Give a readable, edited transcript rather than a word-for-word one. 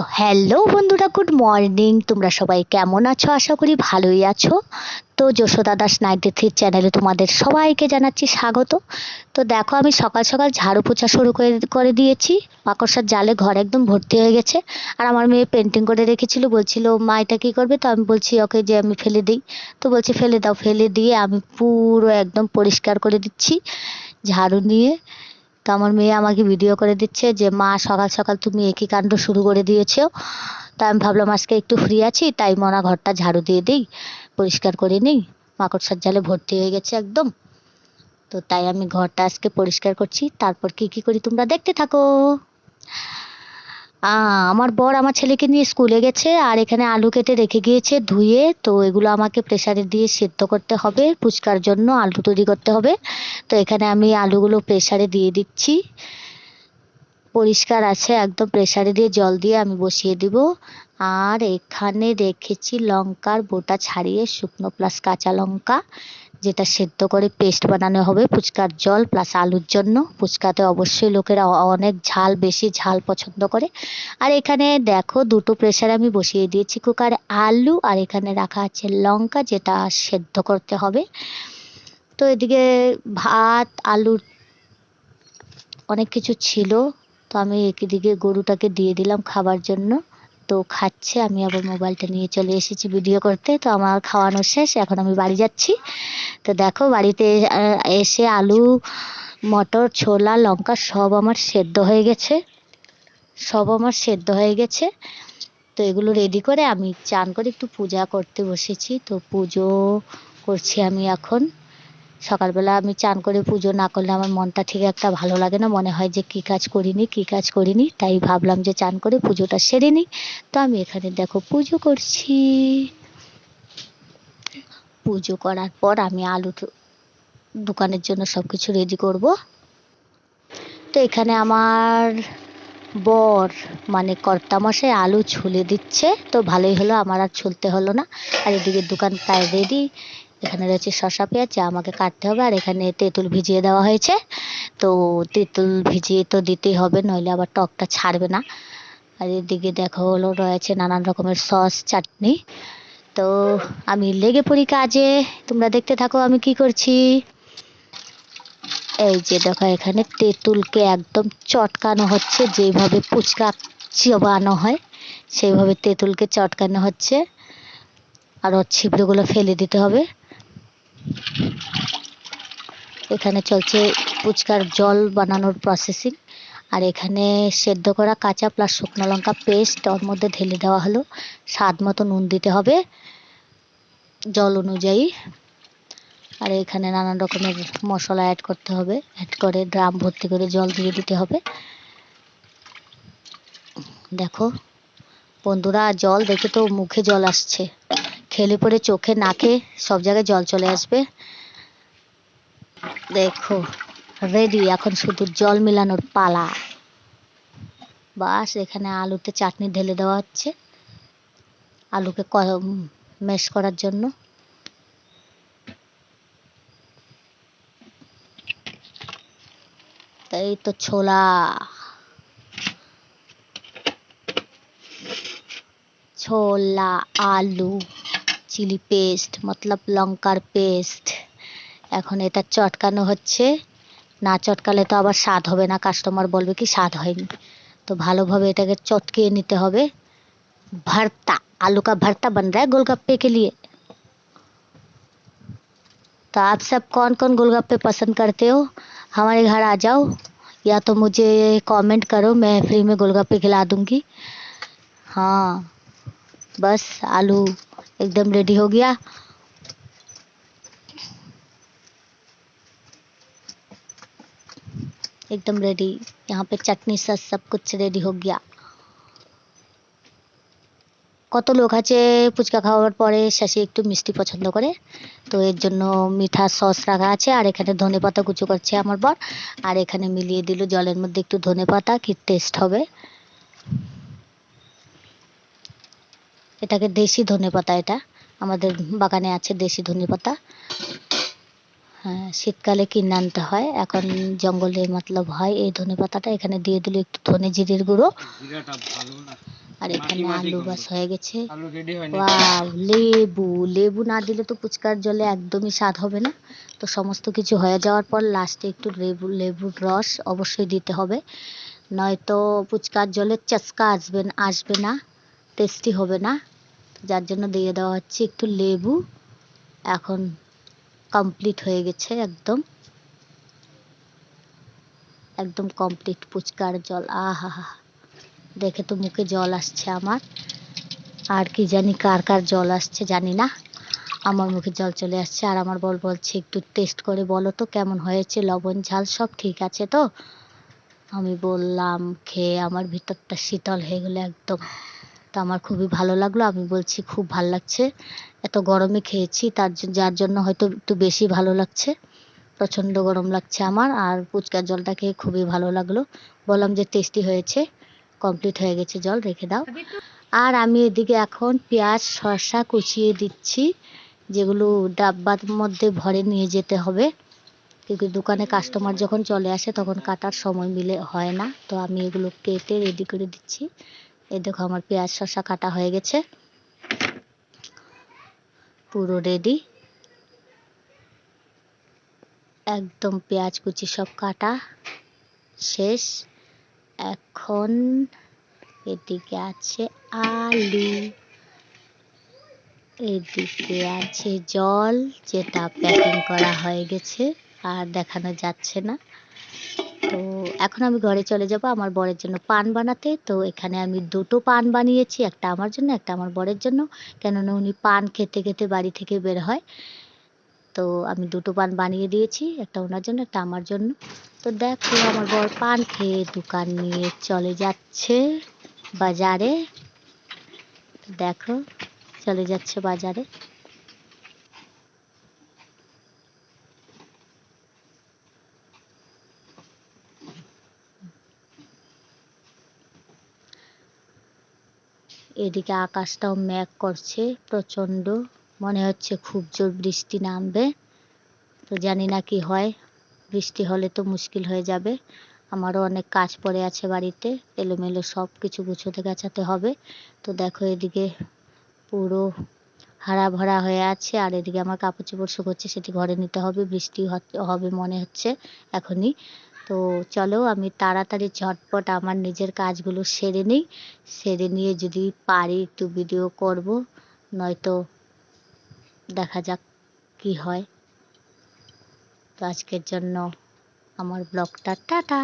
তো হ্যালো বন্ধুরা, good morning. তোমরা সবাই কেমন আছো? আশা করি ভালোই আছো। তো যশোদা দাস 93 চ্যানেলে তোমাদের সবাইকে জানাচ্ছি স্বাগত। তো দেখো, আমি সকাল সকাল ঝাড়ু পোছা শুরু করে দিয়েছি। মাকড়সার জালে ঘর একদম ভর্তি হয়ে গেছে। আর আমার মেয়ে পেন্টিং করে রেখেছিল, বলছিল মা এটা কী করবে? তো আমি বলছি ওকে যে আমি ফেলে দিই। তো বলছে ফেলে দাও। ফেলে দিয়ে আমি পুরো একদম পরিষ্কার করে দিচ্ছি ঝাড়ু নিয়ে। তো আমার মেয়ে আমাকে ভিডিও করে দিচ্ছে যে মা সকাল সকাল তুমি একই কাণ্ড শুরু করে দিয়েছো। তা আমি ভাবলাম আজকে একটু ফ্রি আছি, তাই মনা ঘরটা ঝাড়ু দিয়ে দিই, পরিষ্কার করে নিই। মাকড়সার জালে ভর্তি হয়ে গেছে একদম। তো তাই আমি ঘরটা আজকে পরিষ্কার করছি। তারপর কি কি করি তোমরা দেখতে থাকো। আমার বর আমার ছেলেকে নিয়ে স্কুলে গেছে, আর এখানে আলু কেটে রেখে গিয়েছে ধুয়ে। তো এগুলো আমাকে প্রেসারে দিয়ে সেদ্ধ করতে হবে, ফুচকার জন্য আলু তৈরি করতে হবে। তো এখানে আমি আলুগুলো প্রেসারে দিয়ে দিচ্ছি। পরিষ্কার আছে একদম, প্রেসারে দিয়ে জল দিয়ে আমি বসিয়ে দিব। আর এখানে রেখেছি লঙ্কার বোটা ছাড়িয়ে, শুকনো প্লাস কাঁচা লঙ্কা, যেটা সেদ্ধ করে পেস্ট বানানো হবে ফুচকার জল প্লাস আলুর জন্য। ফুচকাতে অবশ্যই লোকেরা অনেক ঝাল, বেশি ঝাল পছন্দ করে। আর এখানে দেখো দুটো প্রেসারে আমি বসিয়ে দিয়েছি কুকারে আলু, আর এখানে রাখা আছে লঙ্কা, যেটা সেদ্ধ করতে হবে। তো এদিকে ভাত, আলুর অনেক কিছু ছিল। তো আমি এদিকে গরুটাকে দিয়ে দিলাম খাবার জন্য। তো খাচ্ছে, আমি আবার মোবাইলটা নিয়ে চলে এসেছি ভিডিও করতে। তো আমার খাওয়ানো শেষ, এখন আমি বাড়ি যাচ্ছি। তো দেখো বাড়িতে এসে আলু, মটর, ছোলা, লঙ্কা সব আমার সেদ্ধ হয়ে গেছে। তো এগুলো রেডি করে আমি চান করে একটু পূজা করতে বসেছি। তো পুজো করছি আমি এখন। সকালবেলা আমি চান করে পুজো না করলে আমার মনটা ঠিক একটা ভালো লাগে না, মনে হয় যে কী কাজ করিনি। তাই ভাবলাম যে চান করে পুজোটা সেরে নিই। তো আমি এখানে দেখো পুজো করছি। পুজো করার পর আমি আলু দোকানের জন্য সব কিছু রেডি করব। তো এখানে আমার বর মানে কর্তামশাই আলু ছুলে দিচ্ছে। তো ভালোই হলো, আমার আর ছুলতে হলো না। আর এদিকে দোকান প্রায় রেডি। এখানে রয়েছে শসা, পেঁয়াজ, যা আমাকে কাটতে হবে। আর এখানে তেঁতুল ভিজিয়ে দেওয়া হয়েছে। তো তেঁতুল ভিজিয়ে তো দিতেই হবে, নইলে আবার টকটা ছাড়বে না। আর এদিকে দেখো হলো রয়েছে নানান রকমের সস, চাটনি। তো আমি লেগে পড়ি কাজে, তোমরা দেখতে থাকো আমি কি করছি। এই যে দেখো, এখানে তেঁতুলকে একদম চটকানো হচ্ছে, যেভাবে ফুচকা চবানো হয় সেইভাবে তেঁতুলকে চটকানো হচ্ছে। আর ওর ছিবড়েগুলো ফেলে দিতে হবে। এখানে চলছে ফুচকার জল বানানোর প্রসেসিং। আর এখানে সেদ্ধ করা কাঁচা প্লাস শুকনো লঙ্কা পেস্ট ওর মধ্যে ঢেলে দেওয়া হলো। স্বাদ মতো নুন দিতে হবে জল অনুযায়ী। আর এখানে নানান রকমের মশলা অ্যাড করতে হবে, অ্যাড করে ড্রাম ভর্তি করে জল দিয়ে দিতে হবে। দেখো বন্ধুরা, জল দেখে তো মুখে জল আসছে, খেলে পরে চোখে, নাকে সব জায়গায় জল চলে আসবে। দেখো রেডি, এখন শুধু জল মেলানোর পালা। বাস, এখানে আলুতে চাটনি ঢেলে দেওয়া হচ্ছে আলুকে ম্যাশ করার জন্য। এই তো ছোলা, আলু, চিলি পেস্ট মতলব লঙ্কার পেস্ট। এখন এটা চটকানো হচ্ছে। না চটকালে তো আবার স্বাদ হবে না, কাস্টমার বলবে কি স্বাদ হয়নি। তো ভালোভাবে এটাকে চটকিয়ে নিতে হবে। भरता, आलू का भरता बन रहा है गोलगप्पे के लिए। तो आप सब कौन कौन गोलगप्पे पसंद करते हो, हमारे घर आ जाओ, या तो मुझे कमेंट करो, मैं फ्री में गोलगप्पे खिला दूंगी। हाँ बस, आलू एकदम रेडी हो गया। एकदम रेडी, यहाँ पे चटनी सस सब कुछ रेडी हो गया। কত লোক আছে ফুচকা খাওয়ার পরে শেষে একটু মিষ্টি পছন্দ করে। তো এর জন্য মিঠা সস রাখা আছে। আর এখানে ধনেপাতা কুচো করছে আমার বর। আর এখানে মিলিয়ে দিল জলের মধ্যে একটু ধনেপাতা, কি টেস্ট হবে। এটাকে দেশি ধনেপাতা, এটা আমাদের বাগানে আছে দেশি ধনেপাতা। হ্যাঁ, শীতকালে কিনে আনতে হয়, এখন জঙ্গলে মতলব হয় এই ধনেপাতাটা। এখানে দিয়ে দিল একটু ধনে জিরের গুঁড়ো। আর এখানে আলু বাস হয়ে গেছে। ওয়াও, লেবু লেবু না দিলে তো ফুচকার জলে একদমই স্বাদ হবে না। তো সমস্ত কিছু হয়ে যাওয়ার পর লাস্টে একটু লেবুর রস অবশ্যই দিতে হবে, নয়তো ফুচকার জলে চস্কা আসবে না, টেস্টি হবে না। যার জন্য দিয়ে দেওয়া হচ্ছে একটু লেবু। এখন কমপ্লিট হয়ে গেছে, একদম একদম কমপ্লিট ফুচকার জল। আহা, দেখে তো মুখে জল আসছে আমার। আর কি জানি কার কার জল আসছে জানি না, আমার মুখে জল চলে আসছে। আর আমার বলছে একটু টেস্ট করে বলো তো কেমন হয়েছে, লবণ ঝাল সব ঠিক আছে তো। আমি বললাম, খেয়ে আমার ভিতরটা শীতল হয়ে গেলো একদম। তো আমার খুবই ভালো লাগলো। আমি বলছি খুব ভালো লাগছে, এত গরমে খেয়েছি যার জন্য হয়তো একটু বেশি ভালো লাগছে। প্রচণ্ড গরম লাগছে আমার, আর ফুচকার জলটা খেয়ে খুবই ভালো লাগলো। বললাম যে টেস্টি হয়েছে। কমপ্লিট হয়ে গেছে, জল রেখে দাও। আর আমি এদিকে এখন পেঁয়াজ শসা কুচিয়ে দিচ্ছি, যেগুলো ডাব্বার মধ্যে ভরে নিয়ে যেতে হবে, কিন্তু দোকানে কাস্টমার যখন চলে আসে তখন কাটার সময় হয় না। তো আমি এগুলো কেটে রেডি করে দিচ্ছি। এই দেখো আমার পেঁয়াজ শসা কাটা হয়ে গেছে, পুরো রেডি, একদম পেঁয়াজ কুচি সব কাটা শেষ। এখন এদিকে আছে আলু, এদিকে আছে জল, যেটা প্যাকিং করা হয়ে গেছে আর দেখানো যাচ্ছে না। তো এখন আমি ঘরে চলে যাব আমার বরের জন্য পান বানাতে। তো এখানে আমি দুটো পান বানিয়েছি, একটা আমার জন্য একটা আমার বরের জন্য, কেননা উনি পান খেতে খেতে বাড়ি থেকে বের হয়। তো আমি দুটো পান বানিয়ে দিয়েছি, একটা ওনার জন্য একটা আমার জন্য। তো দেখো আমার বর পান খেয়ে দোকান নিয়ে চলে যাচ্ছে বাজারে। দেখো চলে যাচ্ছে বাজারে। এদিকে আকাশটাও মেঘ করছে প্রচণ্ড, মনে হচ্ছে খুব জোর বৃষ্টি নামবে। তো জানি না কি হয়, বৃষ্টি হলে তো মুশকিল হয়ে যাবে। আমারও অনেক কাজ পড়ে আছে বাড়িতে, এলোমেলো সব কিছু গুছোতে গাছাতে হবে। তো দেখো এদিকে পুরো হারা ভরা হয়ে আছে, আর এদিকে আমার কাপড় চোপড় শুকোচ্ছে, সেটি ঘরে নিতে হবে, বৃষ্টি হবে মনে হচ্ছে এখনই। তো চলো আমি তাড়াতাড়ি ঝটপট আমার নিজের কাজগুলো সেরে নিই, সেরে নিয়ে যদি পারি একটু ভিডিও করব, নয়তো দেখা যাক কি হয়। তো আজকের জন্য আমার ব্লগটা টাটা।